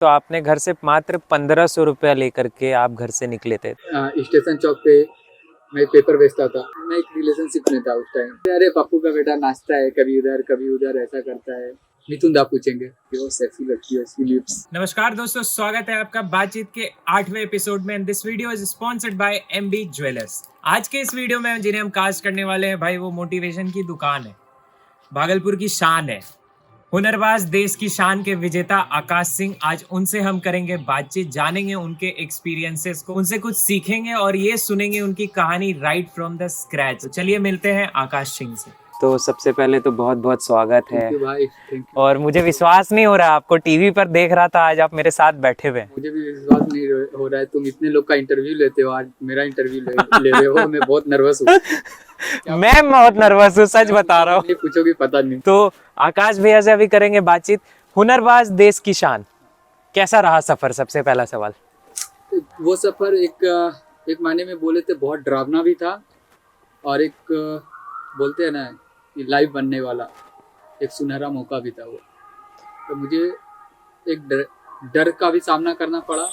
तो आपने घर से मात्र 1500 रुपया लेकर के आप घर से निकले थे। स्टेशन चौक पे मैं पेपर बेचता था। मैं एक रिलेशनशिप में था उस टाइम। अरे पप्पू का बेटा नाचता है कभी इधर कभी उधर, ऐसा करता है। मिथुन दा पूछेंगे कि वो सेक्सी लगती है उसकी लिप्स। नमस्कार दोस्तों, स्वागत है आपका बातचीत के 8वें एपिसोड में। This video is sponsored by MB jewellers. आज के इस वीडियो में जिन्हें हम कास्ट करने वाले हैं भाई, वो मोटिवेशन की दुकान है, भागलपुर की शान है, हुनरबाज, देश की शान के विजेता आकाश सिंह। आज उनसे हम करेंगे बातचीत, जानेंगे उनके एक्सपीरियंसेस को, उनसे कुछ सीखेंगे और ये सुनेंगे उनकी कहानी राइट फ्रॉम द स्क्रैच। तो चलिए मिलते हैं आकाश सिंह से। तो सबसे पहले तो बहुत बहुत स्वागत है भाई, थैंक यू। और मुझे विश्वास नहीं हो रहा, आपको टीवी पर देख रहा था, आज आप मेरे साथ बैठे हुए हैं। मुझे भी विश्वास नहीं हो रहा है, तुम इतने लोग का इंटरव्यू लेते हो, आज मेरा इंटरव्यू ले रहे हो। मैं बहुत नर्वस हूँ। मैं बहुत नर्वस हूँ, सच बता रहा हूँ। नहीं पूछोगे पता नहीं। तो आकाश भैया से अभी करेंगे बातचीत। हुनरबाज, देश की शान, कैसा रहा सफर? सबसे पहला सवाल। वो सफर एक मायने में बोले तो बहुत डरावना भी था, और एक बोलते हैं ना कि लाइव बनने वाला एक सुनहरा मौका भी था वो। तो मुझे एक डर का भी सामना करना पड़ा,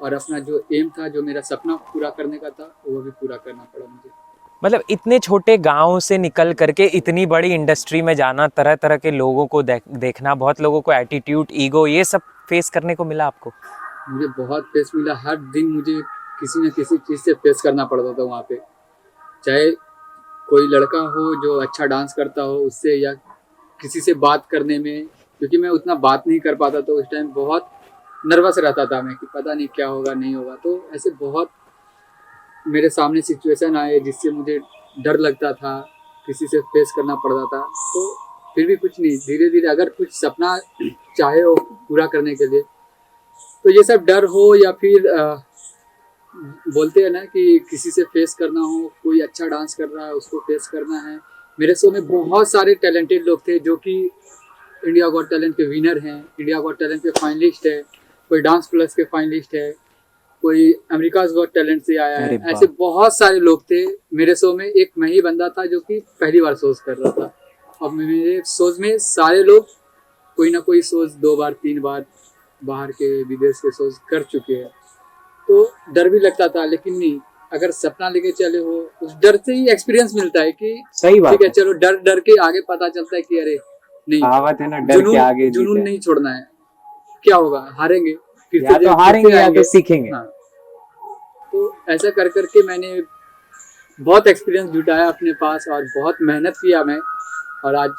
और अपना जो एम था, जो मेरा सपना पूरा करने का था, वो भी पूरा करना पड़ा मुझे। मतलब इतने छोटे गांव से निकल करके इतनी बड़ी इंडस्ट्री में जाना, तरह तरह के लोगों को देखना, बहुत लोगों को एटीट्यूड, ईगो, ये सब फेस करने को मिला आपको? मुझे बहुत फेस मिला। हर दिन मुझे किसी न किसी चीज़ से फेस करना पड़ता था वहाँ पे। चाहे कोई लड़का हो जो अच्छा डांस करता हो उससे, या किसी से बात करने में, क्योंकि मैं उतना बात नहीं कर पाता, तो उस टाइम बहुत नर्वस रहता था मैं कि पता नहीं क्या होगा नहीं होगा। तो ऐसे बहुत मेरे सामने सिचुएशन आए जिससे मुझे डर लगता था, किसी से फेस करना पड़ता था। तो फिर भी कुछ नहीं, धीरे धीरे अगर कुछ सपना चाहे हो पूरा करने के लिए, तो ये सब डर हो या फिर बोलते हैं ना कि किसी से फेस करना हो, कोई अच्छा डांस कर रहा है उसको फेस करना है। मेरे शो में बहुत सारे टैलेंटेड लोग थे जो कि इंडिया गॉट टैलेंट के विनर हैं, इंडिया गॉट टैलेंट के फाइनलिस्ट है, कोई डांस प्लस के फाइनलिस्ट है, कोई अमेरिकाज गॉट टैलेंट से आया है। ऐसे बहुत सारे लोग थे मेरे शो में। एक मैं ही बंदा था जो कि पहली बार शोज कर रहा था, और मेरे शोज में सारे लोग कोई ना कोई शोज 2 बार 3 बार बाहर के विदेश के शोज कर चुके हैं। तो डर भी लगता था, लेकिन नहीं, अगर सपना लेके चले हो, उस डर से ही एक्सपीरियंस मिलता है कि सही बात ठीक है, चलो डर डर के आगे पता चलता है कि अरे नहीं, कहावत है ना, डर के आगे जुनून नहीं छोड़ना है। क्या होगा, हारेंगे फिर या तो हारेंगे या तो सीखेंगे। हाँ। तो ऐसा कर करके मैंने बहुत एक्सपीरियंस जुटाया अपने पास, और बहुत मेहनत किया मैं, और आज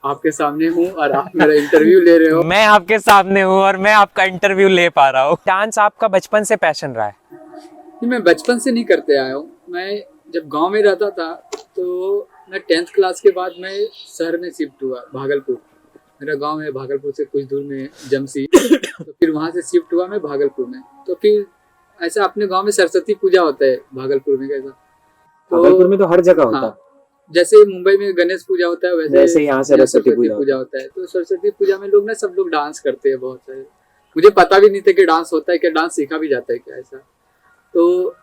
आपके सामने हूँ और आप मेरा इंटरव्यू ले रहे हो। मैं आपके सामने हूँ और मैं आपका इंटरव्यू ले पा रहा हूँ। डांस आपका बचपन से पैशन रहा है? नहीं, मैं बचपन से नहीं करते आया हूँ। मैं जब गांव में रहता था, तो मैं 10th क्लास के बाद मैं शहर में शिफ्ट हुआ, भागलपुर। मेरा गांव है भागलपुर से कुछ दूर में, जमसी। तो फिर वहाँ से शिफ्ट हुआ मैं भागलपुर में। तो फिर ऐसा अपने गांव में सरस्वती पूजा होता है, भागलपुर में कैसा? तो भागलपुर में तो हर जगह होता है। जैसे मुंबई में गणेश पूजा होता है, वैसे यहाँ सरस्वती पूजा होता है। तो सरस्वती पूजा में लोग ना, सब लोग डांस करते हैं, बहुत सारे। मुझे पता भी नहीं था कि डांस होता है क्या, डांस सीखा भी जाता है क्या, ऐसा। तो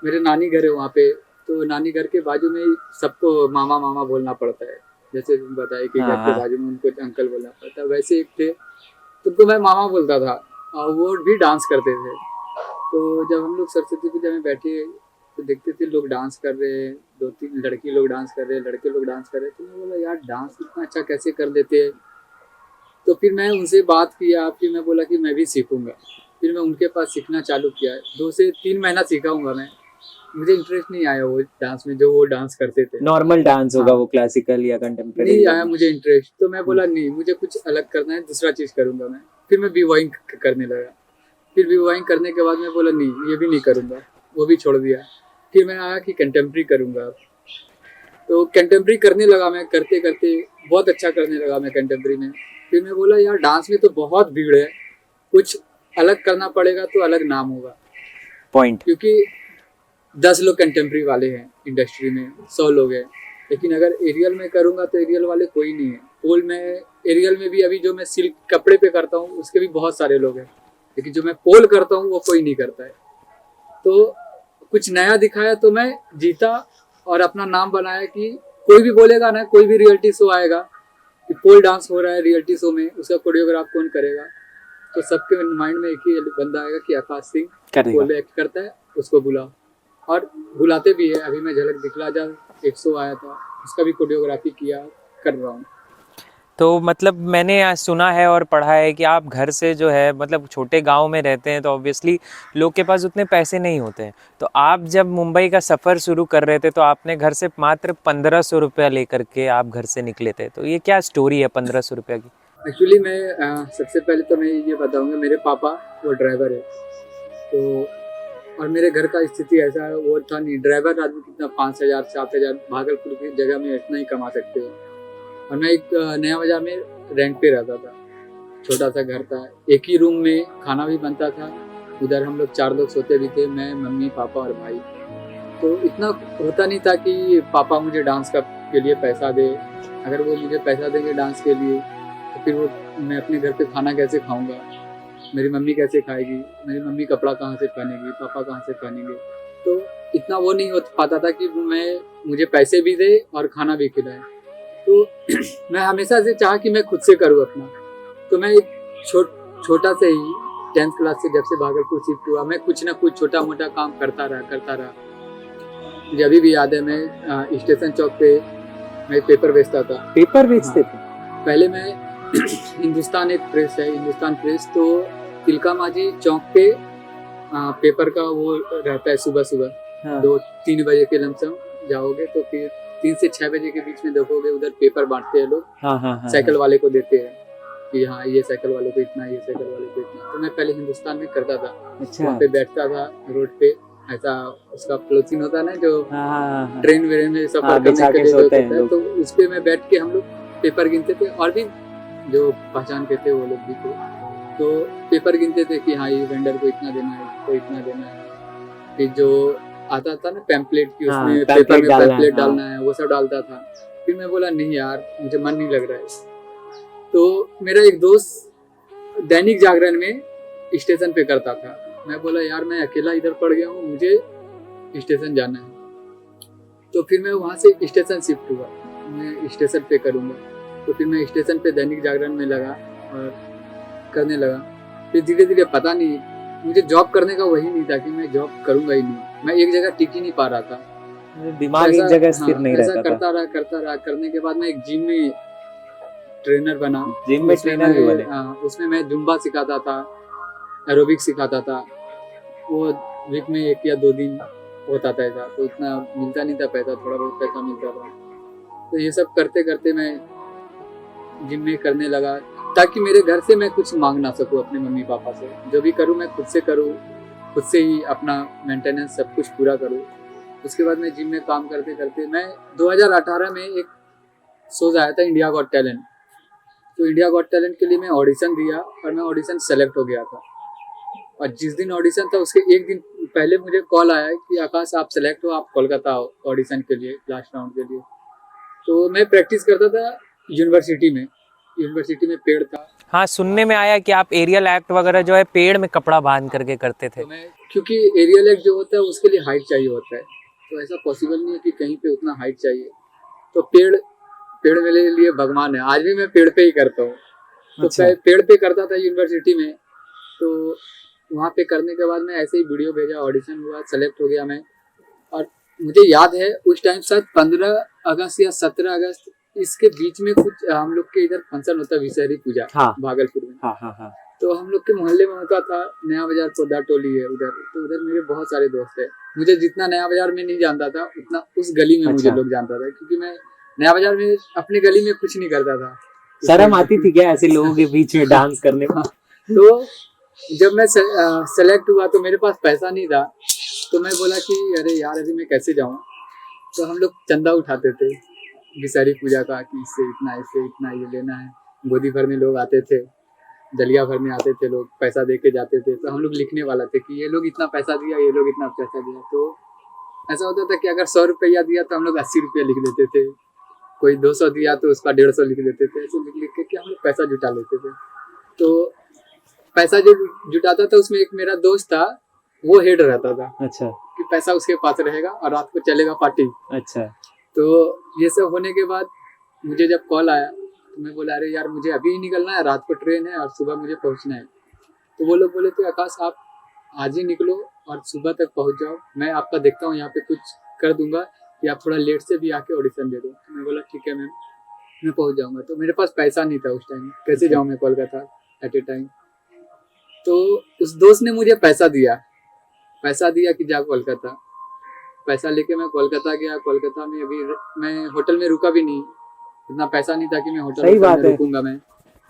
मेरे नानी घर है वहाँ पे, तो नानी घर के बाजू में सबको मामा मामा बोलना पड़ता है। जैसे तुम बताए कि घर के बाजू में उनको अंकल बोलना पड़ता है, वैसे एक थे, तो उनको मैं मामा बोलता था, और वो भी डांस करते थे। तो जब हम लोग सरस्वती पूजा में बैठे तो देखते थे लोग डांस कर रहे हैं, 2-3 लड़की लोग डांस कर रहे हैं, लड़के लोग डांस कर रहे हैं। तो मैं बोला यार, डांस इतना अच्छा कैसे कर लेते हैं? तो फिर मैं उनसे बात किया, फिर मैं बोला कि मैं भी सीखूंगा। फिर मैं उनके पास सीखना चालू किया। 2 से 3 महीना सीखाऊंगा मैं। मुझे इंटरेस्ट नहीं आया वो डांस में, जो वो डांस करते थे। नॉर्मल डांस होगा वो, क्लासिकल या कंटेम्प्रेरी? नहीं आया मुझे इंटरेस्ट। तो मैं बोला नहीं, मुझे कुछ अलग करना है, दूसरा चीज़ करूंगा मैं। फिर मैं बीवॉइंग करने लगा। फिर बीवॉइंग करने के बाद मैं बोला नहीं, ये भी नहीं करूंगा, वो भी छोड़ दिया। फिर मैं आया कि कंटेम्प्रेरी करूंगा। तो कंटेम्प्रेरी करने लगा मैं, करते करते बहुत अच्छा करने लगा मैं कंटेम्प्रेरी में। फिर मैं बोला यार, डांस में तो बहुत भीड़ है, कुछ अलग करना पड़ेगा तो अलग नाम होगा। पॉइंट। क्योंकि 10 लोग कंटेम्प्रेरी वाले हैं इंडस्ट्री में, 100 लोग हैं, लेकिन अगर एरियल में करूँगा तो एरियल वाले कोई नहीं है। पोल में, एरियल में भी अभी जो मैं सिल्क कपड़े पे करता हूँ उसके भी बहुत सारे लोग हैं, लेकिन जो मैं पोल करता हूँ वो कोई नहीं करता है। तो कुछ नया दिखाया तो मैं जीता, और अपना नाम बनाया कि कोई भी बोलेगा ना, कोई भी रियलिटी शो आएगा कि पोल डांस हो रहा है रियलिटी शो में, उसका कोरियोग्राफ कौन करेगा? तो सबके माइंड में एक ही बंदा आएगा कि आकाश सिंह करेगा। वो एक्ट करता है, उसको बुलाओ। और बुलाते भी है। अभी मैं झलक दिखला जा 100 आया था, उसका भी कोरियोग्राफी किया, कर रहा हूँ। तो मतलब मैंने आज सुना है और पढ़ा है कि आप घर से जो है मतलब छोटे गांव में रहते हैं, तो ऑब्वियसली लोग के पास उतने पैसे नहीं होते हैं। तो आप जब मुंबई का सफ़र शुरू कर रहे थे तो आपने घर से मात्र 1500 रुपया लेकर के आप घर से निकले थे। तो ये क्या स्टोरी है 1500 रुपया की? एक्चुअली मैं सबसे पहले तो मैं ये बताऊंगा, मेरे पापा वो ड्राइवर है, तो और मेरे घर का स्थिति ऐसा है, वो था नहीं। ड्राइवर आदमी कितना 5000 7000 भागलपुर की जगह में इतना ही कमा सकते हैं। और मैं एक नया बाजार में रेंट पे रहता था, छोटा सा घर था, एक ही रूम में खाना भी बनता था। उधर हम लोग 4 लोग सोते भी थे, मैं, मम्मी, पापा और भाई। तो इतना होता नहीं था कि पापा मुझे डांस के लिए पैसा दे। अगर वो मुझे पैसा देंगे डांस के लिए तो फिर वो मैं अपने घर पे खाना कैसे खाऊंगा, मेरी मम्मी कैसे खाएगी, मेरी मम्मी कपड़ा कहाँ से पहनेगी, पापा कहाँ से पहनेंगे। तो इतना वो नहीं हो पाता था कि मुझे पैसे भी दे और खाना भी खिलाए। तो मैं हमेशा से चाहा कि मैं खुद से करूँ अपना। तो मैं एक छोटा से ही 10th क्लास से जब से भागलपुर शिफ्ट हुआ, मैं कुछ ना कुछ छोटा मोटा काम करता रहा। मुझे अभी भी याद है, मैं स्टेशन चौक पे मैं पेपर बेचता था। पेपर बेचते थे? पहले मैं हिंदुस्तान एक प्रेस है, हिंदुस्तान प्रेस, तो तिलका मांझी चौक पे पेपर का वो रहता है सुबह हाँ। 2-3 बजे के लमसम जाओगे तो फिर 3 से 6 बजे के बीच में देखोगे उधर पेपर बांटते हैं लोग। हाँ। साइकिल वाले को देते हैं कि हाँ ये साइकिल वाले को इतना, ये साइकिल वाले को इतना। तो मैं पहले हिंदुस्तान में करता था। अच्छा। वहाँ पे बैठता था रोड पे, ऐसा उसका पॉलिथीन होता है ना जो हाँ। ट्रेन वेन में सफर हाँ, करने के लिए सोते होता हैं है, लोग। तो उस पे मैं बैठ के हम लोग पेपर गिनते थे। और भी जो पहचान के थे वो लोग भी थे, तो पेपर गिनते थे कि हाँ ये वेंडर को इतना देना है, इसको इतना देना है। फिर जो आता था ना पैम्पलेट की, हाँ, उसमें पैम्पलेट पेपर में डालना है, पैम्पलेट हाँ। डालना है, वो सब डालता था। फिर मैं बोला नहीं यार मुझे मन नहीं लग रहा है। तो मेरा एक दोस्त दैनिक जागरण में स्टेशन पे करता था। मैं बोला यार मैं अकेला इधर पड़ गया हूँ, मुझे स्टेशन जाना है। तो फिर मैं वहाँ से स्टेशन शिफ्ट हुआ, मैं स्टेशन पे करूँगा। तो फिर मैं स्टेशन पे दैनिक जागरण में लगा और करने लगा। फिर धीरे धीरे पता नहीं, मुझे जॉब करने का वही नहीं था कि मैं जॉब करूँगा ही नहीं, मैं एक जगह टिक ही नहीं पा रहा था। दिमाग एक जगह स्थिर नहीं ऐसा रहता था। करता रहा। करने के बाद मैं एक जिम में ट्रेनर बना। जिम में ट्रेनर भी बने? उसमें मैं जुम्बा सिखाता था, एरोबिक्स सिखाता था। वो वीक में 1 या 2 दिन होता था ऐसा, तो इतना मिलता नहीं था पैसा, थोड़ा बहुत पैसा मिलता था। तो ये सब करते करते मैं जिम में करने लगा, ताकि मेरे घर से मैं कुछ मांग ना सकूं अपने मम्मी पापा से। जो भी करूं मैं खुद से करूं, खुद से ही अपना मेंटेनेंस सब कुछ पूरा करूं। उसके बाद मैं जिम में काम करते करते मैं 2018 में एक शोज आया था इंडिया गॉट टैलेंट। तो इंडिया गॉट टैलेंट के लिए मैं ऑडिशन दिया और मैं ऑडिशन सेलेक्ट हो गया था। और जिस दिन ऑडिशन था उसके एक दिन पहले मुझे कॉल आया कि आकाश आप सेलेक्ट हो, आप कोलकाता आओ ऑडिशन के लिए, लास्ट राउंड के लिए। तो मैं प्रैक्टिस करता था यूनिवर्सिटी में पेड़ था। हाँ, सुनने में आया कि आप एरियल एक्ट वगैरह जो है पेड़ में कपड़ा बांध करके करते थे। तो मैं, क्योंकि एरियल एक्ट जो होता है उसके लिए हाइट चाहिए होता है, तो ऐसा पॉसिबल नहीं है कि कहीं पे उतना हाइट चाहिए। तो पेड़ मेरे लिए भगवान है। आज भी मैं पेड़ पे ही करता हूँ। तो अच्छा। पेड़ पे करता था यूनिवर्सिटी में। तो वहाँ पे करने के बाद मैं ऐसे ही वीडियो भेजा, ऑडिशन हुआ, सेलेक्ट हो गया मैं। और मुझे याद है उस टाइम शायद 15 अगस्त या 17 अगस्त इसके बीच में कुछ हम लोग के इधर फंक्शन होता है, विषहरी पूजा। हाँ। भागलपुर में। हाँ। तो हम लोग के मोहल्ले में होता था, नया बाजार पोदा टोली है उधर। तो उधर मेरे बहुत सारे दोस्त है। मुझे जितना नया बाजार में नहीं जानता था उतना उस गली में मुझे लोग जानता था, क्योंकि मैं नया बाजार में अपनी गली में कुछ नहीं करता था। शर्म आती थी क्या ऐसे लोगों के बीच में डांस करने में? तो जब मैं सेलेक्ट हुआ तो मेरे पास पैसा नहीं था। तो मैं बोला कि अरे यार अभी मैं कैसे जाऊँ। तो हम लोग चंदा उठाते थे विषहरी पूजा का, कि इससे इतना ये लेना है। गोदी भर में लोग आते थे, दलिया भर में आते थे लोग, पैसा दे के जाते थे। तो हम लोग लिखने वाला थे कि ये लोग इतना पैसा दिया, ये लोग इतना पैसा दिया। तो ऐसा होता था कि अगर 100 रुपया दिया तो हम लोग 80 रुपया लिख देते थे, कोई 200 दिया तो उसका 150 लिख देते थे। ऐसे लिख के हम लोग पैसा जुटा लेते थे। तो पैसा जो जुटाता था उसमें एक मेरा दोस्त था, वो हेड रहता था। अच्छा। कि पैसा उसके पास रहेगा और रात को चलेगा पार्टी। अच्छा। तो ये सब होने के बाद मुझे जब कॉल आया तो मैं बोला अरे यार मुझे अभी ही निकलना है, रात को ट्रेन है और सुबह मुझे पहुंचना है। तो वो लोग बोले थे आकाश आप आज ही निकलो और सुबह तक पहुंच जाओ, मैं आपका देखता हूँ यहाँ पे कुछ कर दूंगा कि आप थोड़ा लेट से भी आके ऑडिशन दे दो। तो मैं बोला ठीक है मैम, मैं पहुंच जाऊंगा। तो मेरे पास पैसा नहीं था उस टाइम, कैसे जाऊँ मैं कोलकाता एट ए टाइम। तो उस दोस्त ने मुझे पैसा दिया कि जा कोलकाता। पैसा लेके मैं कोलकाता गया। कोलकाता में अभी मैं होटल में रुका भी नहीं, इतना पैसा नहीं था कि मैं सही बात में है। रुकूंगा मैं।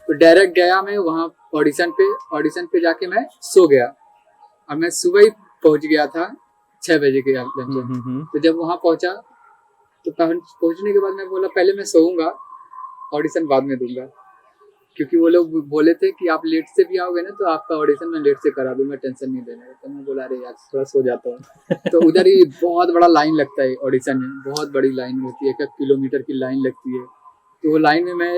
तो डायरेक्ट गया मैं वहाँ ऑडिशन पे जाके मैं सो गया और मैं सुबह ही पहुंच गया था 6 बजे के आसपास। तो जब वहाँ पहुंचा तो पहुंचने के बाद मैं बोला पहले मैं सोऊंगा, ऑडिशन बाद में दूंगा, क्योंकि वो लोग बोले थे कि आप लेट से भी आओगे ना तो आपका ऑडिशन मैं लेट से करा दूंगा, टेंशन नहीं लेना। तो मैं बोला अरे यार थोड़ा सो जाता हूँ। तो उधर ही बहुत बड़ा लाइन लगता है ऑडिशन में, बहुत बड़ी लाइन होती है, 1 किलोमीटर की लाइन लगती है। तो वो लाइन में मैं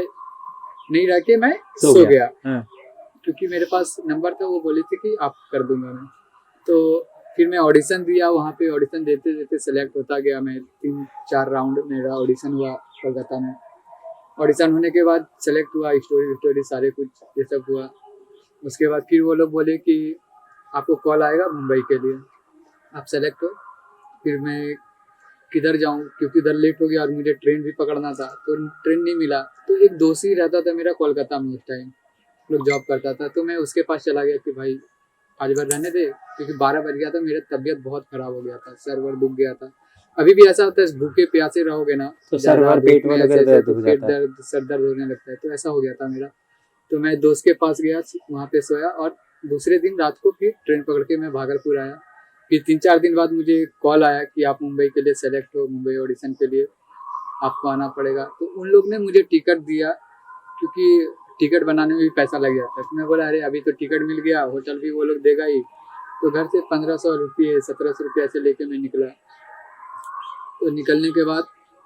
नहीं रह के मैं सो गया। क्योंकि मेरे पास नंबर था, वो बोले थे कि आप कर दूंगा मैं। तो फिर मैं ऑडिशन दिया, वहाँ पे ऑडिशन देते देते सेलेक्ट होता गया मैं। 3-4 राउंड मेरा ऑडिशन हुआ कोलकाता में। ऑडिशन होने के बाद सेलेक्ट हुआ, स्टोरी सारे कुछ ये सब हुआ। उसके बाद फिर वो लोग बोले कि आपको कॉल आएगा मुंबई के लिए, आप सेलेक्ट हो। फिर मैं किधर जाऊं, क्योंकि इधर लेट हो गया और मुझे ट्रेन भी पकड़ना था, तो ट्रेन नहीं मिला। तो एक दोस्त ही रहता था मेरा कोलकाता में, उस टाइम लोग जॉब करता था। तो मैं उसके पास चला गया कि भाई आज भर रहने दे, क्योंकि 12 बज गया था, मेरा तबीयत बहुत खराब हो गया था, सर वर दुख गया था। अभी भी ऐसा होता है, भूखे प्यासे रहोगे ना तो सर वर पेट में ऐसे दर्द हो पेट जाता है। दर्द सर दर्द होने लगता है। तो ऐसा हो गया था मेरा। तो मैं दोस्त के पास गया, वहाँ पे सोया और दूसरे दिन रात को फिर ट्रेन पकड़ के मैं भागलपुर आया। फिर 3-4 दिन बाद मुझे कॉल आया कि आप मुंबई के लिए सेलेक्ट हो, मुंबई ऑडिशन के लिए आपको आना पड़ेगा। तो उन लोग ने मुझे टिकट दिया, क्योंकि टिकट बनाने में भी पैसा लग जाता है। तो मैं बोला अरे अभी तो टिकट मिल गया, होटल भी वो लोग देगा ही। तो घर से 1500 रुपये 1700 रुपये ऐसे लेके मैं निकला। तो निकलने के बाद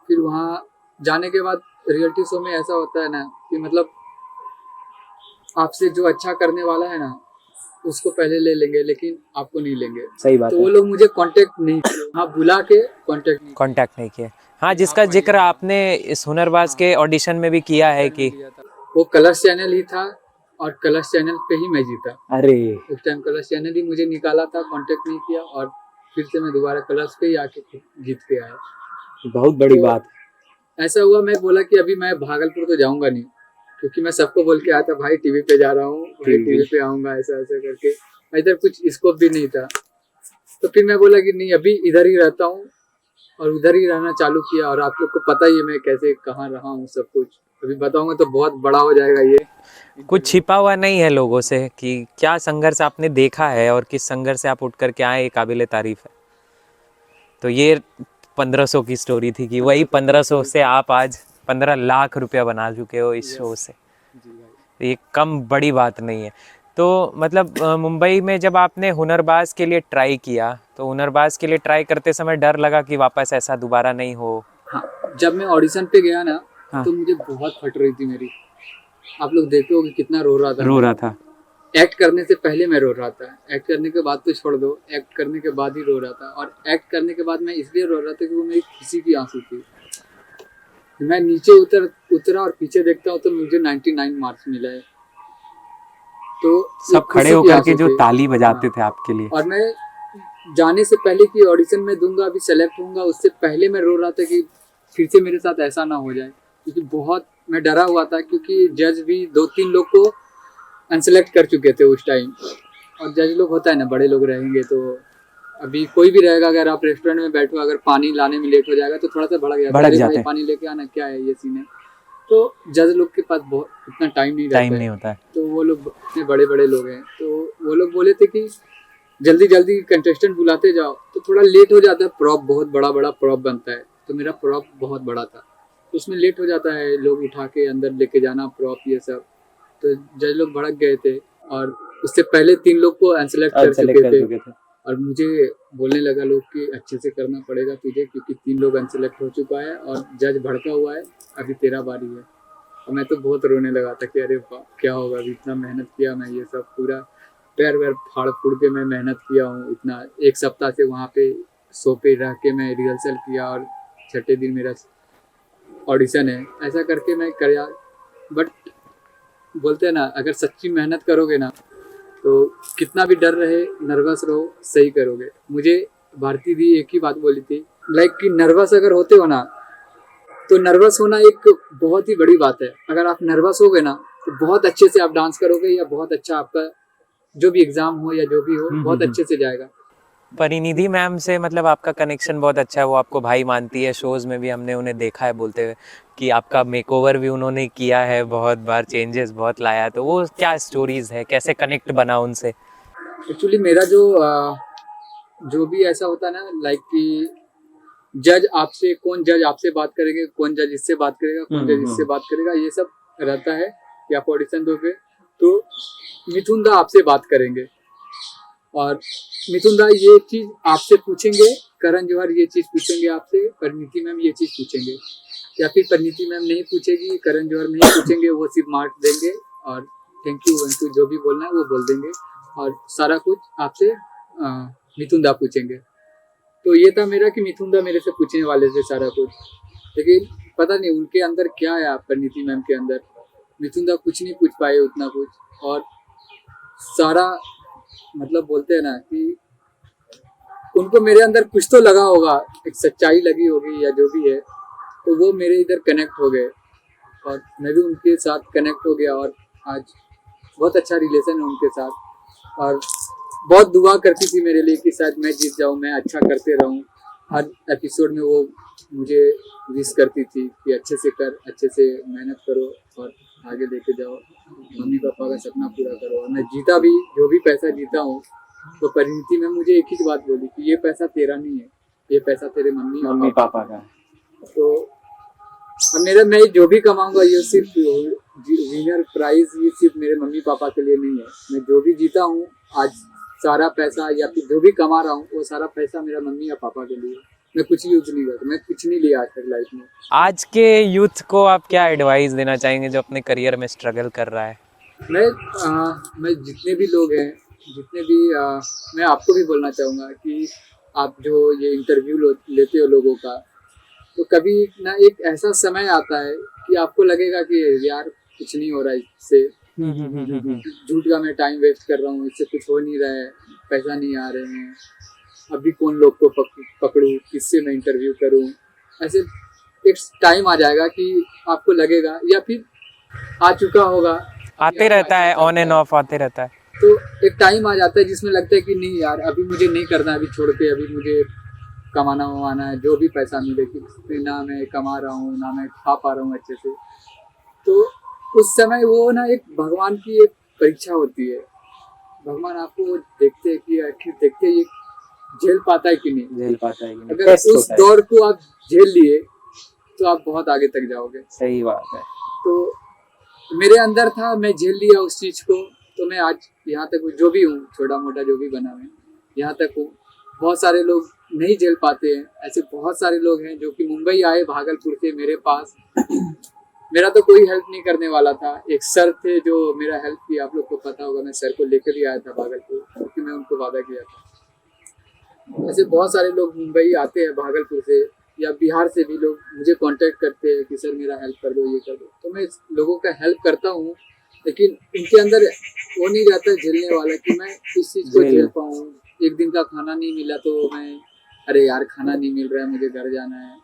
फिर वहाँ जाने के बाद रियलिटी शो में ऐसा होता है ना कि मतलब आपसे जो अच्छा करने वाला है ना उसको पहले ले लेंगे, लेकिन आपको नहीं लेंगे। सही बात तो है। वो लोग मुझे कांटेक्ट नहीं किए, हाँ बुला के कांटेक्ट नहीं किया। हाँ, जिसका जिक्र आपने इस हुनरबाज के ऑडिशन में भी किया है कि वो कलर्स चैनल ही था और कलर्स चैनल पे ही मैं जीता। अरे उस टाइम कलर्स चैनल ही मुझे निकाला था, कांटेक्ट नहीं किया और फिर से मैं दोबारा कलर्स पे ही आके जीत के आया। बहुत बड़ी तो बात। ऐसा हुआ, मैं बोला कि अभी मैं भागलपुर तो जाऊंगा नहीं, क्योंकि मैं सबको बोल के आया था भाई टीवी पे जा रहा हूँ, भाई टीवी पे आऊंगा, ऐसा ऐसा करके। इधर कुछ स्कोप भी नहीं था। तो फिर मैं बोला कि नहीं अभी इधर ही रहता हूँ और उधर ही रहना चालू किया। और आप लोग को पता ही है मैं कैसे कहाँ रहा हूँ, सब कुछ अभी बताऊंगा तो बहुत बड़ा हो जाएगा ये। कुछ छिपा हुआ नहीं है लोगों से कि क्या संघर्ष आपने देखा है और किस संघर्ष से आप उठ कर के आए, ये काबिले तारीफ है। तो ये 1500 की स्टोरी थी कि वही 1500 से आप आज 15 लाख रुपया बना चुके हो इस शो से। ये कम बड़ी बात नहीं है। तो मतलब मुंबई में जब आपने हुनरबाज के लिए ट्राई किया, तो हुनरबाज के लिए ट्राई करते समय डर लगा कि वापस ऐसा दोबारा नहीं हो? हाँ, जब मैं ऑडिशन पे गया ना हाँ। तो मुझे बहुत फट रही थी मेरी। आप लोग देखते हो कि कितना रो रहा था। एक्ट करने से पहले मैं रो रहा था, एक्ट करने के बाद तो छोड़ दो, एक्ट करने के बाद ही रो रहा था। और एक्ट करने के बाद मैं इसलिए रो रहा था कि वो मेरी खुशी की आंसू थी। मैं नीचे उतरा और पीछे देखता हूँ तो मुझे 99 मार्क्स मिला है। तो सब खड़े होकर के जो ताली बजाते थे आपके लिए। और मैं जाने से पहले कि ऑडिशन में दूंगा, अभी सेलेक्ट होऊंगा, उससे पहले मैं रो रहा था कि फिर से मेरे साथ ऐसा ना हो जाए, क्योंकि बहुत मैं डरा हुआ था। क्योंकि जज भी 2-3 लोग को अनसेलेक्ट कर चुके थे उस टाइम। और जज लोग होता है ना, बड़े लोग रहेंगे तो अभी कोई भी रहेगा, अगर आप रेस्टोरेंट में बैठो, अगर पानी लाने में लेट हो जाएगा तो थोड़ा सा भड़क जाता है, पानी लेके आना, क्या है ये सीन है। तो जज लोग के पास बहुत इतना टाइम नहीं होता है। तो वो लोग इतने बड़े बड़े लोग हैं, तो वो लोग बोले थे कि जल्दी जल्दी कंटेस्टेंट बुलाते जाओ, तो थोड़ा लेट हो जाता है। प्रॉप बहुत बड़ा प्रॉप बनता है, तो मेरा प्रॉप बहुत बड़ा था, तो उसमें लेट हो जाता है, लोग उठा के अंदर लेके जाना प्रॉप ये सब। तो जज लोग भड़क गए थे और उससे पहले 3 लोग को अनसेलेक्ट कर चुके थे। और मुझे बोलने लगा लोग कि अच्छे से करना पड़ेगा तुझे, क्योंकि 3 लोग अनसेलेक्ट हो चुका है और जज भड़का हुआ है, अभी तेरा बारी है। और मैं तो बहुत रोने लगा था कि अरे क्या होगा, अभी इतना मेहनत किया मैं, ये सब पूरा पैर वैर फाड़ फूड़ के मैं मेहनत किया हूँ इतना। 1 सप्ताह से वहाँ पे शो पे रह के मैं रिहर्सल किया और 6ठे दिन मेरा ऑडिशन है, ऐसा करके मैं कराया। बट बोलते हैं ना, अगर सच्ची मेहनत करोगे ना तो कितना भी डर रहे, नर्वस रहो, सही करोगे। मुझे भारती दी एक ही बात बोली थी, लाइक कि नर्वस अगर होते हो ना, तो नर्वस होना एक बहुत ही बड़ी बात है। अगर आप नर्वस हो गए ना, तो बहुत अच्छे से आप डांस करोगे, या बहुत अच्छा आपका जो भी एग्जाम हो या जो भी हो, बहुत अच्छे से जाएगा। परिनिधि मैम से मतलब आपका कनेक्शन बहुत अच्छा है, वो आपको भाई मानती है, शोज में भी हमने उन्हें देखा है बोलते हुए कि आपका मेकओवर भी उन्होंने किया है, बहुत बार चेंजेस बहुत लाया है, तो वो क्या स्टोरीज है, कैसे कनेक्ट बना उनसे? एक्चुअली मेरा जो भी ऐसा होता है ना, लाइक कि कौन जज आपसे बात करेंगे, कौन जज इससे बात करेगा, कौन जज इससे बात करेगा, ये सब रहता है कि आप ऑडिशन दोगे तो मिथुन दा आपसे बात करेंगे, और मिथुन दा ये चीज आपसे पूछेंगे, करण जौहर ये चीज पूछेंगे आपसे, परिणीति मैम ये चीज पूछेंगे, या फिर परिणीति मैम नहीं पूछेगी, करण जौहर नहीं पूछेंगे, वो सिर्फ मार्क्स देंगे और थैंक यू जो भी बोलना है वो बोल देंगे, और सारा कुछ आपसे मिथुन दा पूछेंगे। तो ये था मेरा कि मिथुन दा मेरे से पूछने वाले थे सारा कुछ, लेकिन पता नहीं उनके अंदर क्या है, परिणीति मैम के अंदर मिथुन दा कुछ नहीं पूछ पाए उतना कुछ, और सारा मतलब बोलते हैं ना कि उनको मेरे अंदर कुछ तो लगा होगा, एक सच्चाई लगी होगी या जो भी है, तो वो मेरे इधर कनेक्ट हो गए और मैं भी उनके साथ कनेक्ट हो गया, और आज बहुत अच्छा रिलेशन है उनके साथ, और बहुत दुआ करती थी मेरे लिए कि शायद मैं जीत जाऊँ, मैं अच्छा करते रहूँ। हर एपिसोड में वो मुझे विश करती थी कि अच्छे से कर, अच्छे से मेहनत करो और आगे लेके जाओ, मम्मी पापा का सपना पूरा करो। और मैं जीता भी, जो भी पैसा जीता हूँ, तो परिणीति में मुझे एक ही बात बोली कि ये पैसा तेरा नहीं है, ये पैसा तेरे मम्मी पापा का। तो मैं जो भी कमाऊंगा ये सिर्फ विनर प्राइज, ये सिर्फ मेरे मम्मी पापा के लिए नहीं है। मैं जो भी जीता हूँ आज, सारा पैसा या फिर जो भी कमा रहा हूँ, वो सारा पैसा मेरा मम्मी या पापा के लिए। मैं कुछ यूज नहीं करता, मैं कुछ नहीं लिया आज तक लाइफ में। आज के यूथ को आप क्या एडवाइस देना चाहेंगे जो अपने करियर में स्ट्रगल कर रहा है? मैं जितने भी लोग हैं, मैं आपको भी बोलना चाहूँगा कि आप जो ये इंटरव्यू लेते हो लोगों का, तो कभी ना एक ऐसा समय आता है कि आपको लगेगा कि यार कुछ नहीं हो रहा है इससे, झूठ का मैं टाइम वेस्ट कर रहा हूँ, इससे कुछ हो नहीं रहा है, पैसा नहीं आ रहे हैं, अभी कौन लोग को पकड़ूं, किससे मैं इंटरव्यू करूं। ऐसे एक टाइम आ जाएगा कि आपको लगेगा, या फिर आ चुका होगा, आते रहता है, ऑन एंड ऑफ आते रहता है। तो एक टाइम आ जाता है जिसमें लगता है कि नहीं यार, अभी मुझे नहीं करना, अभी छोड़ के, अभी मुझे कमाना वमाना है, जो भी पैसा मिले, कि ना मैं कमा रहा हूँ ना मैं खा पा रहा हूँ अच्छे से। तो उस समय वो ना एक भगवान की एक परीक्षा होती है, भगवान आपको देखते हैं कि आखिर देखते ये झेल पाता है कि नहीं, झेल पाता है कि नहीं। अगर उस दौर को आप झेल लिए तो आप बहुत आगे तक जाओगे। सही बात है। तो मेरे अंदर था, मैं झेल लिया उस चीज को, तो मैं आज यहाँ तक जो भी हूँ, छोटा मोटा जो भी बना मैं यहाँ तक हूँ। बहुत सारे लोग नहीं झेल पाते हैं, ऐसे बहुत सारे लोग हैं जो कि मुंबई आए भागलपुर से मेरे पास। मेरा तो कोई हेल्प नहीं करने वाला था, एक सर थे जो मेरा हेल्प किया, आप लोग को पता होगा, मैं सर को लेकर भी आया था भागलपुर, क्योंकि मैं उनको वादा किया था। ऐसे बहुत सारे लोग मुंबई आते हैं भागलपुर से या बिहार से भी, लोग मुझे कांटेक्ट करते हैं कि सर मेरा हेल्प कर दो, ये कर दो, तो मैं लोगों का हेल्प करता हूँ, लेकिन उनके अंदर वो नहीं रहता झेलने वाला कि मैं इस चीज़ को झेल पाऊँ। एक दिन का खाना नहीं मिला तो मैं, अरे यार खाना नहीं मिल रहा है, मुझे घर जाना है,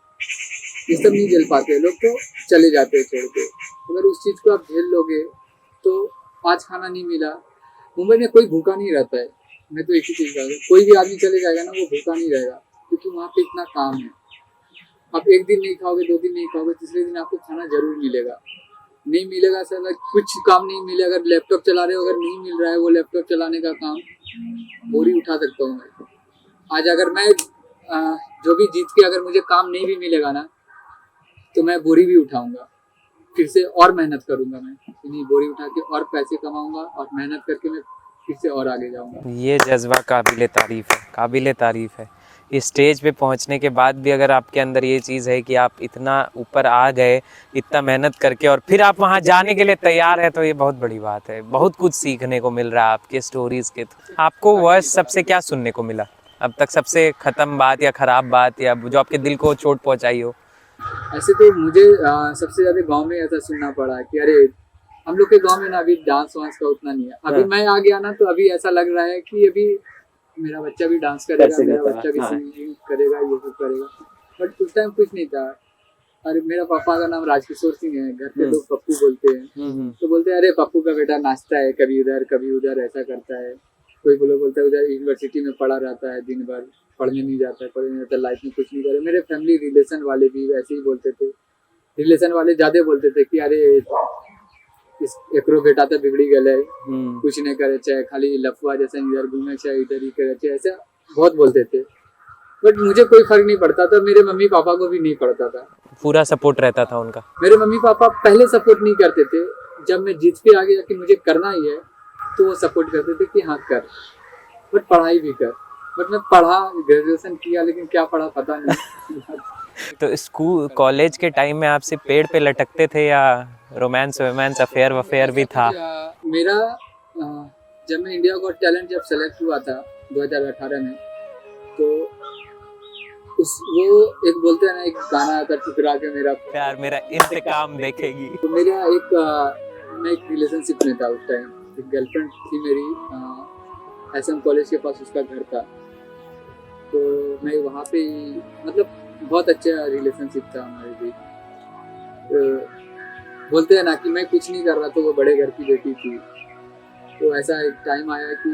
ये सब नहीं झेल पाते लोग, तो चले जाते हैं छोड़ के। अगर उस चीज़ को आप झेल लोगे तो आज खाना नहीं मिला, मुंबई में कोई भूखा नहीं रहता है। मैं तो एक ही चीज़ कहूँगा, कोई भी आदमी चले जाएगा ना, वो भूखा नहीं रहेगा, क्योंकि वहाँ पे इतना काम है। आप एक दिन नहीं खाओगे, 2 दिन नहीं खाओगे, तीसरे दिन आपको खाना जरूर मिलेगा। नहीं मिलेगा सर, कुछ काम नहीं मिले, अगर लैपटॉप चला रहे हो, अगर नहीं मिल रहा है वो लैपटॉप चलाने का काम, बोरी उठा सकता हूँ मैं। आज अगर मैं जो भी जीत के अगर मुझे काम नहीं भी मिलेगा ना, तो मैं बोरी भी उठाऊंगा, फिर से और मेहनत करूंगा, मैं इन्हीं बोरी उठा के और पैसे कमाऊंगा और मेहनत करके मैं फिर से और आगे जाऊंगा। ये जज्बा काबिले तारीफ है, काबिले तारीफ है। इस स्टेज पे पहुंचने के बाद भी अगर आपके अंदर ये चीज़ है कि आप इतना ऊपर आ गए, इतना मेहनत करके, और फिर आप वहां जाने के लिए तैयार है, तो ये बहुत बड़ी बात है। बहुत कुछ सीखने को मिल रहा है आपके स्टोरीज के। आपको वर्ष सबसे क्या सुनने को मिला अब तक, सबसे ख़त्म बात या ख़राब बात, या जो आपके दिल को चोट पहुँचाई हो? ऐसे तो मुझे सबसे ज़्यादा गांव में ऐसा सुनना पड़ा कि अरे हम लोग के गांव में ना अभी डांस वांस का उतना नहीं है। अभी हाँ। मैं आ गया ना, तो अभी ऐसा लग रहा है कि अभी मेरा बच्चा भी डांस करेगा, मेरा करेगा, बच्चा भी हाँ। सिंगिंग करेगा, ये सब करेगा। बट उस टाइम कुछ नहीं था। अरे मेरा पापा का नाम राजकिशोर सिंह है, घर पे लोग पप्पू बोलते हैं। तो बोलते हैं अरे पप्पू का बेटा नाचता है, कभी उधर कभी उधर ऐसा करता है। कोई बोलता है उधर यूनिवर्सिटी में पढ़ा रहता है, दिन भर पढ़ने नहीं जाता है, पढ़ने नहीं जाता, लाइफ में कुछ नहीं करे। मेरे फैमिली रिलेशन वाले भी वैसे ही बोलते थे। रिलेशन वाले ज्यादा बोलते थे कि अरे इस एकरो बेटा तो बिगड़ी गए है, कुछ नहीं करे, चाहे खाली लफुआ जैसा इधर घूमे, चाहे इधर ही करे, चाहे ऐसा बहुत बोलते थे। बट मुझे कोई फर्क नहीं पड़ता था, मेरे मम्मी पापा को भी नहीं पड़ता था। पूरा सपोर्ट रहता था उनका। मेरे मम्मी पापा पहले सपोर्ट नहीं करते थे, जब मैं जिद पे आ गया कि मुझे करना ही है तो वो सपोर्ट करते थे कि हाँ कर, बट पढ़ाई भी कर। बट मैं पढ़ा, ग्रेजुएशन किया, लेकिन क्या पढ़ा पता नहीं। तो स्कूल कॉलेज के टाइम में आप सिर्फ पेड़ पे लटकते थे या रोमांस वोमांस अफेयर वफेयर भी था? मेरा जब मैं इंडिया गॉट टैलेंट जब सेलेक्ट हुआ था 2018 में, तो वो एक बोलते हैं ना, एक गाना आता ठुकरा के मेरा प्यार मेरा इंतकाम देखेगी। तो मेरा मैं एक रिलेशनशिप में था उस टाइम। एक गर्लफ्रेंड थी मेरी, SM कॉलेज के पास उसका घर था। तो मैं वहाँ पे मतलब बहुत अच्छा रिलेशनशिप था हमारे बीच। तो बोलते हैं ना कि मैं कुछ नहीं कर रहा, तो वो बड़े घर की बेटी थी। तो ऐसा एक टाइम आया कि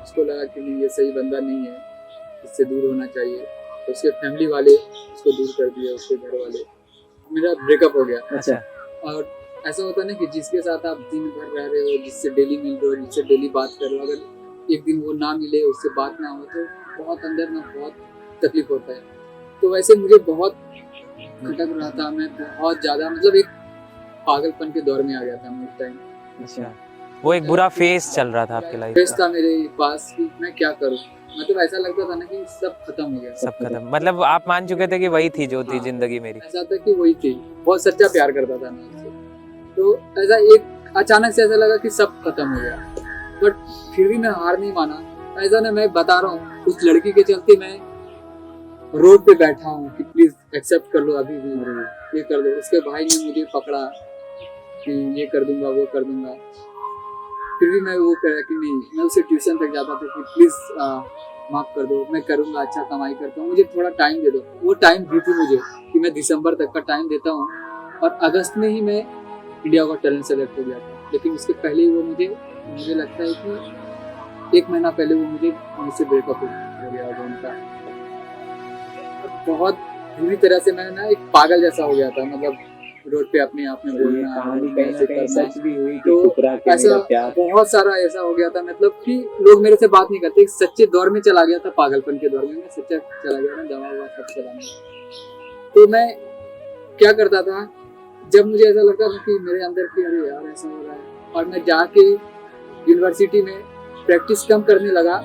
उसको लगा कि नहीं, ये सही बंदा नहीं है, इससे दूर होना चाहिए। तो उसके फैमिली वाले उसको दूर कर दिए, उसके घर वाले। मेरा ब्रेकअप हो गया। अच्छा। और ऐसा होता है ना कि जिसके साथ आप दिन भर रह रहे हो, जिससे डेली मिल रहे हो, जिससे डेली बात कर रहे हो, अगर एक दिन वो ना मिले, उससे बात ना हो, तो बहुत अंदर में बहुत तकलीफ होता है। तो वैसे मुझे बहुत खटक रहा था, मैं बहुत ज़्यादा मतलब एक पागलपन के दौर में आ गया था मैं उस टाइम। अच्छा, वो एक बुरा फेज चल रहा था आपकी लाइफ फेज का। था मेरे पास कि मैं क्या करूँ। मतलब ऐसा लगता था ना कि सब खत्म हो गया, सब खत्म, मतलब आप मान चुके थे कि वही थी जो थी हाँ, जिंदगी मेरी। ऐसा था कि वही थी। बहुत सच्चा प्यार करता था मैं उससे। तो ऐसा एक अचानक से ऐसा लगा कि सब खत्म हो गया, बट फिर भी मैं हार नहीं माना। ऐसा ना, मैं बता रहा हूँ, उस लड़की के चलते मैं रोड पे बैठा हूँ कि प्लीज एक्सेप्ट कर लो, अभी भी ये कर दो। उसके भाई ने मुझे पकड़ा कि ये कर दूंगा, वो कर दूंगा। फिर भी मैं वो करा कि नहीं, मैं उसे ट्यूशन तक जाता था कि प्लीज माफ कर दो, मैं करूंगा, अच्छा कमाई करता हूँ, मुझे थोड़ा टाइम दे दो। वो टाइम दी थी मुझे कि मैं दिसंबर तक का टाइम देता हूँ, और अगस्त में ही मैं इंडिया का टैलेंट सेलेक्ट हो गया था। लेकिन उसके पहले ही वो मुझे लगता है कि 1 महीना पहले वो मुझसे ब्रेकअप हो गया था उनका। बहुत बुरी तरह से मैं ना एक पागल जैसा हो गया था, मतलब रोड पे अपने आप में बोलना, ऐसे करना। तो ऐसा बहुत सारा ऐसा हो गया था, मतलब कि लोग मेरे से बात नहीं करते। एक सच्चे दौर में चला गया था, पागलपन के दौर में मैं सच्चा चला गया था, दवा हुआ सब चलाने। तो मैं क्या करता था, जब मुझे ऐसा लगता था कि मेरे अंदर की अरे यार ऐसा हो रहा है, और मैं जाके यूनिवर्सिटी में प्रैक्टिस कम करने लगा,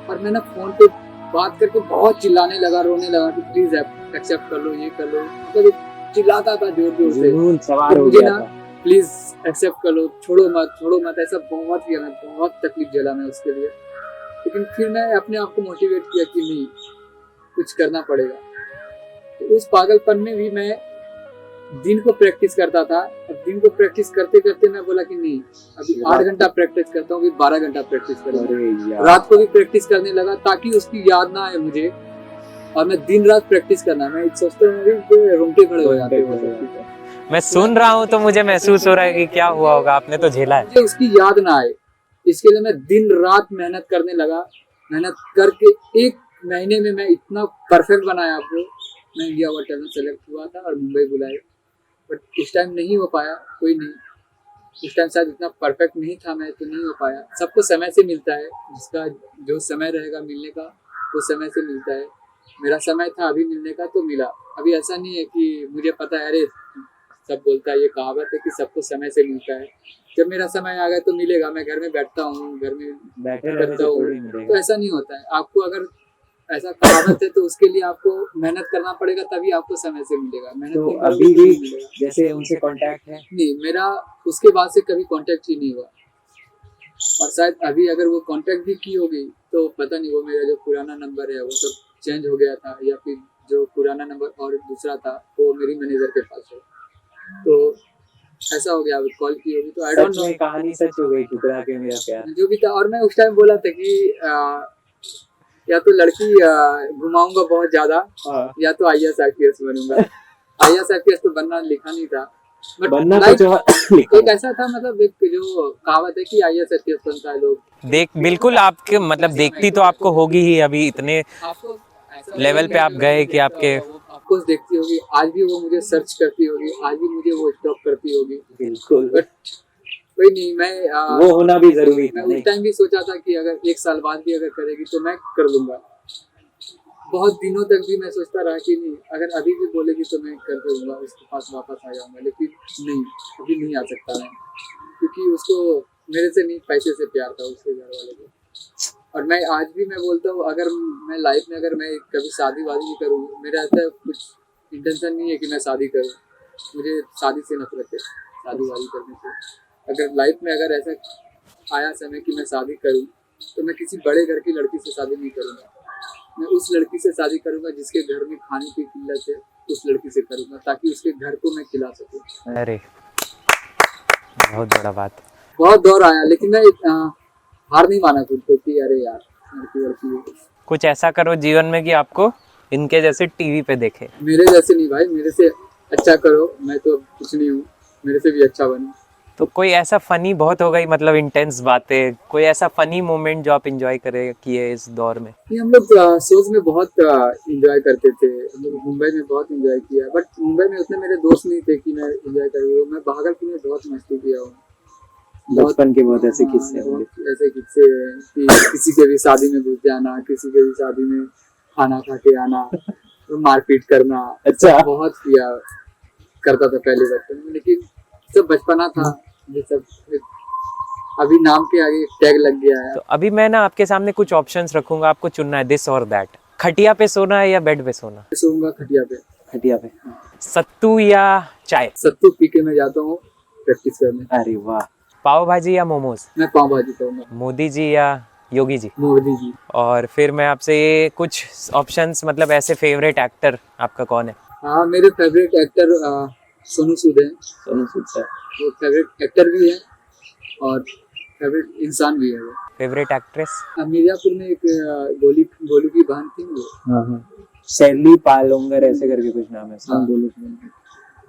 और मैं ना फोन पे बात करके बहुत चिल्लाने लगा, रोने लगा कि प्लीज एक्सेप्ट कर लो, ये कर लो। मतलब चिल्लाता था जोर जोर से, सवार हो मुझे गया ना था। प्लीज एक्सेप्ट कर लो, छोड़ो मत, ऐसा बहुत किया, मैं बहुत तकलीफ झेला मैं उसके लिए। लेकिन फिर मैं अपने आप को मोटिवेट किया कि नहीं, कुछ करना पड़ेगा। तो उस पागलपन में भी मैं दिन को प्रैक्टिस करता था। अब दिन को प्रैक्टिस करते करते मैं बोला कि नहीं, अभी 8 घंटा प्रैक्टिस करता हूँ, अभी 12 घंटा प्रैक्टिस करूँगा। रात को भी प्रैक्टिस करने लगा ताकि उसकी याद ना आए मुझे, और मैं दिन रात प्रैक्टिस करना। मैं सोचता हूँ रोंगटे खड़े हो जाते हैं। मैं सुन रहा हूँ तो मुझे महसूस हो रहा है कि क्या हुआ होगा, आपने तो झेला है। मुझे उसकी याद ना आए, इसके लिए मैं दिन रात मेहनत करने लगा। मेहनत करके 1 महीने में मैं इतना परफेक्ट बनाया आपको। मैं इंडिया का टैलेंट सेलेक्ट हुआ था और मुंबई बुलाए, बट उस टाइम नहीं हो पाया। कोई नहीं, उस टाइम शायद इतना परफेक्ट नहीं था मैं, तो नहीं हो पाया। सबको समय से मिलता है, जिसका जो समय रहेगा मिलने का वो समय से मिलता है। मेरा समय था अभी मिलने का, तो मिला। अभी ऐसा नहीं है कि मुझे पता है, अरे सब बोलता है, ये कहावत है कि सबको समय से मिलता है। जब मेरा समय आ गया तो मिलेगा। मैं घर में बैठता हूँ, घर में बैठे करता हूँ, तो ऐसा नहीं होता है। आपको अगर ऐसा कहावत है तो उसके लिए आपको मेहनत करना पड़ेगा, तभी आपको समय से मिलेगा। मेहनत तो नहीं करोगे अभी तो भी नहीं मिलेगा। जैसे उनसे कांटेक्ट है? नहीं, मेरा उसके बाद से कभी कांटेक्ट ही नहीं हुआ। और शायद अभी अगर वो कांटेक्ट भी की होगी तो पता नहीं, वो मेरा जो पुराना नंबर है वो सब चेंज हो गया था, या फिर जो पुराना नंबर और दूसरा था वो मेरी मैनेजर के पास है। तो ऐसा हो गया, कॉल की होगी तो आई डोंट सच नो में कहानी सच हो गई, ठुकरा के मेरा प्यार। जो भी था। और मैं उस टाइम बोला था कि या तो लड़की घुमाऊंगा बहुत ज्यादा, हाँ। या तो IAS IPS बनूंगा। IAS IPS तो बनना लिखा नहीं था, बट बनना लाइक कुछ और लिखा एक है। ऐसा था, मतलब एक जो कहावत है कि IAS IPS बनता है लोग। देख बिल्कुल आपके मतलब देखती तो आपको होगी ही, अभी इतने आपको ऐसा लेवल पे आप गए कि आपके आपको देखती होगी, आज भी वो मुझे सर्च करती होगी, आज भी मुझे वो स्टॉप करती होगी। बिल्कुल बट कोई नहीं, मैं वो होना भी जरूरी मैं था उस नहीं। टाइम भी सोचा था कि अगर 1 साल बाद भी अगर करेगी तो मैं कर लूंगा। बहुत दिनों तक भी मैं सोचता रहा कि नहीं, अगर अभी भी बोलेगी तो मैं कर दूंगा, उसके पास वापस आ जाऊंगा, लेकिन नहीं, अभी नहीं आ सकता मैं, क्योंकि उसको मेरे से नहीं, पैसे से प्यार था उसके घर वाले को। और मैं आज भी मैं बोलता हूँ, अगर मैं लाइफ में अगर मैं कभी शादी वादी भी करूँ, मेरा ऐसा कुछ इंटेंशन नहीं है कि मैं शादी करूँ, मुझे शादी से नफरत है, शादी वादी करने से। अगर लाइफ में अगर ऐसा आया समय कि मैं शादी करूँ, तो मैं किसी बड़े घर की लड़की से शादी नहीं करूँगा, मैं उस लड़की से शादी करूँगा जिसके घर में खाने की किल्लत है, उस लड़की से करूँगा, ताकि उसके घर को मैं खिला सकूँ। अरे बहुत बड़ा बात। बहुत दौर आया, लेकिन मैं हार नहीं माना खुद को कि अरे यार लड़की लड़की है। कुछ ऐसा करो जीवन में कि आपको इनके जैसे टीवी पे देखे। मेरे जैसे नहीं भाई, मेरे से अच्छा करो, मैं तो कुछ नहीं हूँ, मेरे से भी अच्छा बनो। तो कोई ऐसा फनी बहुत हो गई मतलब इंटेंस बातें, कोई ऐसा फनी मोमेंट जो आप एंजॉय करे किए इस दौर में? ये हम लोग शोज में बहुत इंजॉय करते थे, हम लोग मुंबई में बहुत इंजॉय किया, बट मुंबई में उतने मेरे दोस्त नहीं थे कि मैं इंजॉय कर रही हूँ। मैं भागलपुर में बहुत मस्ती किया हूँ, बचपन के बहुत ऐसे किस्से बहुत होंगे। ऐसे किस्से हैं कि किसी के भी शादी में घुस जाना, किसी के भी शादी में खाना खा के आना, तो मारपीट करना। अच्छा। बहुत किया करता था पहले बचपन में, लेकिन सब बचपना था, ये सब अभी नाम के आगे टैग लग गया है। तो अभी मैं ना आपके सामने कुछ ऑप्शंस रखूंगा, आपको चुनना है दिस और दैट। खटिया पे सोना है या बेड पे सोना? सोऊंगा खटिया पे। खटिया पे। सत्तू या चाय? सत्तू पी के मैं जाता हूँ प्रैक्टिस करने। अरे वाह। पाव भाजी या मोमोज? मैं पाव भाजी खाऊंगा। मोदी जी या योगी जी? मोदी जी। और फिर मैं आपसे ये कुछ ऑप्शंस मतलब ऐसे फेवरेट एक्टर आपका कौन है? हाँ, मेरे फेवरेट एक्टर सोनू सूद है। सोनू सूद सर। वो फेवरेट एक्टर भी है और फेवरेट इंसान भी है वो। Favourite actress? मिर्जापुर में एक गोलू की बहन थी वो। शैली पालोंगर ऐसे करके कुछ नाम है उसका। गोलू की बहन।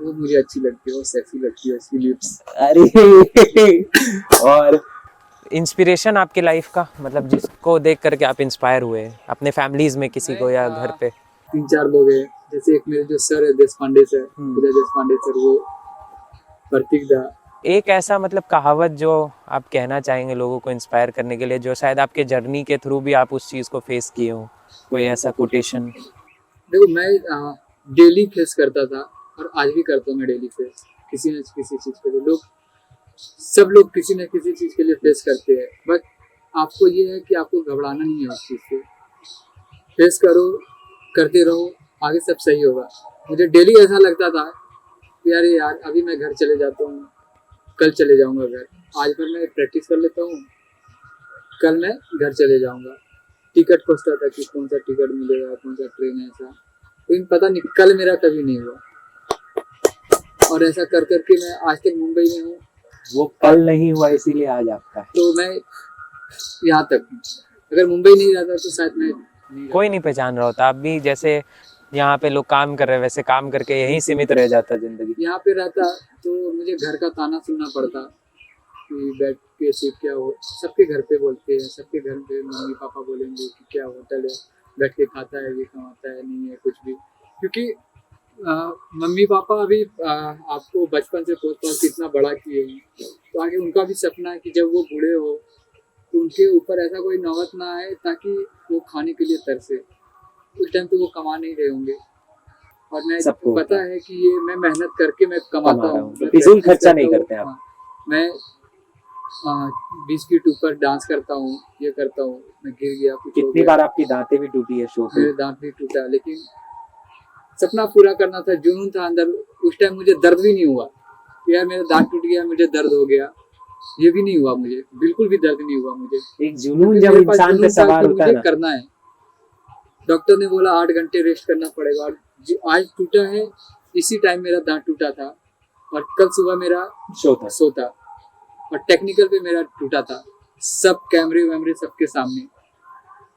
वो मुझे अच्छी लगती है, वो सेक्सी लगती है, उसकी लिप्स। अरे और इंस्पिरेशन आपके लाइफ का मतलब जिसको देख करके आप इंस्पायर हुए अपने फैमिलीज में किसी को या घर पे? 3-4 लोग हैं, जैसे एक मेरे जो सर है देश पांडे सर, उदय देश पांडे सर, वो प्रतीक दा। एक ऐसा मतलब कहावत जो आप कहना चाहेंगे लोगों को इंस्पायर करने के लिए, जो शायद आपके जर्नी के थ्रू भी आप उस चीज को फेस किए हो, कोई ऐसा कोटेशन? देखो, मैं डेली फेस करता था और आज भी करता हूँ मैं डेली फेस, किसी न किसी चीज के लिए। सब लोग किसी न किसी चीज के लिए फेस करते हैं, बट आपको ये है कि आपको घबराना नहीं है उस चीज से। फेस करो, करते रहो, आगे सब सही होगा। मुझे डेली ऐसा लगता था कि अरे यार अभी मैं घर चले जाता हूँ, कल चले जाऊंगा घर, आज भर मैं प्रैक्टिस कर लेता हूँ, कल मैं घर चले जाऊंगा। टिकट खोजता था कि कौन सा टिकट मिलेगा, कौन सा ट्रेन है, ऐसा, लेकिन पता नहीं कल मेरा कभी नहीं हुआ। और ऐसा कर करके मैं आज तक मुंबई में हूँ। वो कल नहीं हुआ इसीलिए आज आपका है। तो मैं यहाँ तक हूँ। अगर मुंबई नहीं रहता तो शायद मैं नहीं कोई नहीं पहचान रहा होता। आप भी जैसे यहाँ पे लोग काम कर रहे हैं वैसे काम करके यहीं सीमित रह जाता जिंदगी। यहाँ पे रहता तो मुझे घर का ताना सुनना पड़ता कि बैठ के सिर्फ क्या हो, सबके घर पे बोलते हैं, सबके घर पे मम्मी पापा बोलेंगे कि क्या होटल है, बैठ के खाता है, ये कमाता है, नहीं है कुछ भी। क्योंकि मम्मी पापा अभी आपको बचपन से पोस पाल कितना बड़ा किए हैं, तो आगे उनका भी सपना है कि जब वो बूढ़े हो तो उनके ऊपर ऐसा कोई नौबत ना आए ताकि वो खाने के लिए तरसे। उस टाइम तो वो कमा नहीं रहे होंगे, और मैं पता है कि ये मैं मेहनत करके मैं कमाता हूँ, फिजूल खर्चा नहीं करते आप। हाँ, मैं 20 फीट ऊपर डांस करता हूँ, ये करता हूँ, मैं गिर गया, कुछ हो कितनी गया, बार आपकी दांतें भी टूटी है शो पे? मेरे दांत भी टूटा, लेकिन सपना पूरा करना था, जुनून था अंदर। उस टाइम मुझे दर्द भी नहीं हुआ यार मेरा दांत टूट गया, मुझे दर्द हो गया, ये भी नहीं हुआ मुझे, बिल्कुल भी दर्द नहीं हुआ मुझे। एक जुनून जब इंसान पे सवार होता है ना, करना है। डॉक्टर ने बोला 8 घंटे रेस्ट करना पड़ेगा, आज टूटा है, इसी टाइम मेरा दांत टूटा था, और कल सुबह मेरा शो था और टेक्निकल पे मेरा टूटा था। सब कैमरे वैमरे सबके सामने,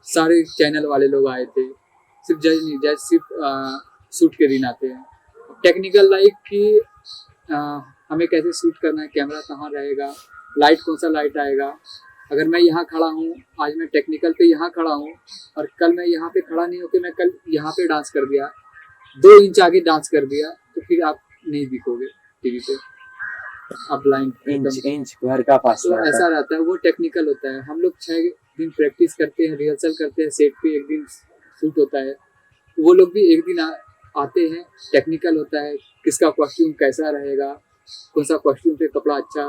सारे चैनल वाले लोग आए थे। सिर्फ जज नहीं, जज सिर्फ शूट के दिन आते हैं। टेक्निकल लाइक कि हमें कैसे शूट करना है, कैमरा कहाँ रहेगा, लाइट कौन सा लाइट आएगा। अगर मैं यहाँ खड़ा हूँ, आज मैं टेक्निकल पे यहाँ खड़ा हूँ और कल मैं यहाँ पे खड़ा नहीं होकर मैं कल यहाँ पे डांस कर दिया, 2 इंच आगे डांस कर दिया, तो फिर आप नहीं दिखोगे टीवी पे, आप लाइन इंच घर का फासला तो ऐसा रहता है। वो टेक्निकल होता है। हम लोग 6 दिन प्रैक्टिस करते हैं, रिहर्सल करते हैं, सेट पे एक दिन शूट होता है। वो लोग भी एक दिन आते हैं, टेक्निकल होता है, किसका कॉस्ट्यूम कैसा रहेगा, कौन सा कॉस्ट्यूम पे कपड़ा अच्छा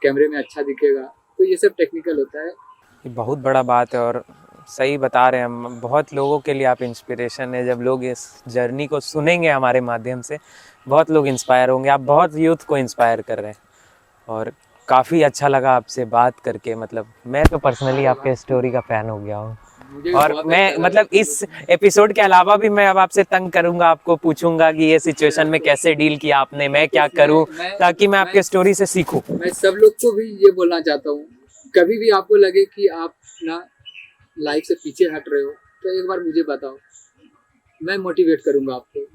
कैमरे में अच्छा दिखेगा, तो ये सब टेक्निकल होता है। ये बहुत बड़ा बात है और सही बता रहे हैं हम। बहुत लोगों के लिए आप इंस्पिरेशन है। जब लोग इस जर्नी को सुनेंगे हमारे माध्यम से, बहुत लोग इंस्पायर होंगे। आप बहुत यूथ को इंस्पायर कर रहे हैं और काफ़ी अच्छा लगा आपसे बात करके। मतलब मैं तो पर्सनली आपके स्टोरी का फ़ैन हो गया हूँ और मैं मतलब इस एपिसोड के अलावा भी मैं अब आपसे तंग करूंगा, आपको पूछूंगा कि ये सिचुएशन में कैसे डील किया आपने, मैं क्या करूं ताकि मैं आपके स्टोरी से सीखूं। मैं सब लोग को भी ये बोलना चाहता हूँ, कभी भी आपको लगे कि आप ना लाइफ से पीछे हट रहे हो तो एक बार मुझे बताओ, मैं मोटिवेट करूंगा आपको,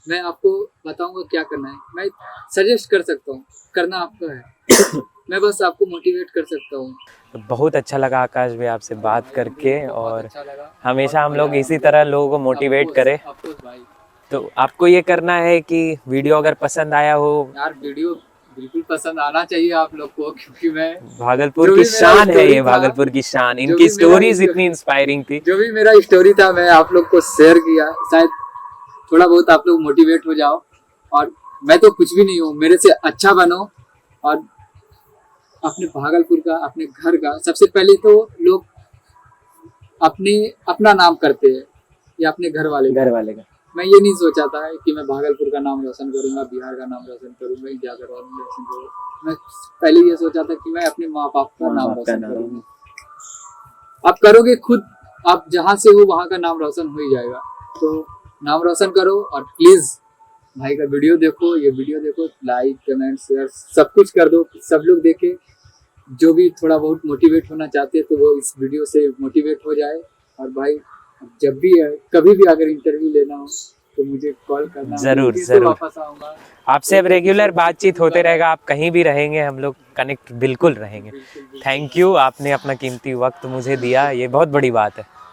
मैं आपको बताऊंगा क्या करना है। मैं सजेस्ट कर सकता हूँ, करना आपका है। मैं बस आपको मोटिवेट कर सकता हूँ। बहुत अच्छा लगा आकाश भाई आपसे बात करके और अच्छा लगा। हमेशा हम लोग इसी तरह लोगों को मोटिवेट करें। अफकोर्स भाई, तो आपको ये करना है कि वीडियो अगर पसंद आया हो, यार वीडियो बिल्कुल पसंद आना चाहिए आप लोग को, क्योंकि मैं भागलपुर की शान है ये, भागलपुर की शान। इनकी स्टोरीज इतनी इंस्पायरिंग थी। जो भी मेरा स्टोरी था मैं आप लोग को शेयर किया, शायद थोड़ा बहुत आप लोग मोटिवेट हो जाओ। और मैं तो कुछ भी नहीं हूँ, मेरे से अच्छा बनो और अपने भागलपुर का, अपने घर का। सबसे पहले तो लोग अपना नाम करते हैं या अपने घर वाले का। मैं ये नहीं सोचा था कि मैं भागलपुर का नाम रोशन करूंगा, बिहार का नाम रोशन करूंगा, इंडिया का नाम रोशन करूंगा। मैं पहले ये सोचा था कि मैं अपने माँ बाप का नाम रोशन करूंगा। आप करोगे खुद, आप जहाँ से हो वहाँ का नाम रोशन हो ही जाएगा। तो नाम रोशन करो और प्लीज भाई का वीडियो देखो, ये वीडियो देखो, लाइक कमेंट शेयर सब कुछ कर दो, सब लोग देखें। जो भी थोड़ा बहुत मोटिवेट होना चाहते हैं तो वो इस वीडियो से मोटिवेट हो जाए। और भाई जब भी कभी भी अगर इंटरव्यू लेना हो तो मुझे कॉल करना, जरूर वापस आऊंगा आपसे। अब रेगुलर बातचीत होते रहेगा, आप कहीं भी रहेंगे हम लोग कनेक्ट बिल्कुल रहेंगे। थैंक यू, आपने अपना कीमती वक्त मुझे दिया, ये बहुत बड़ी बात है।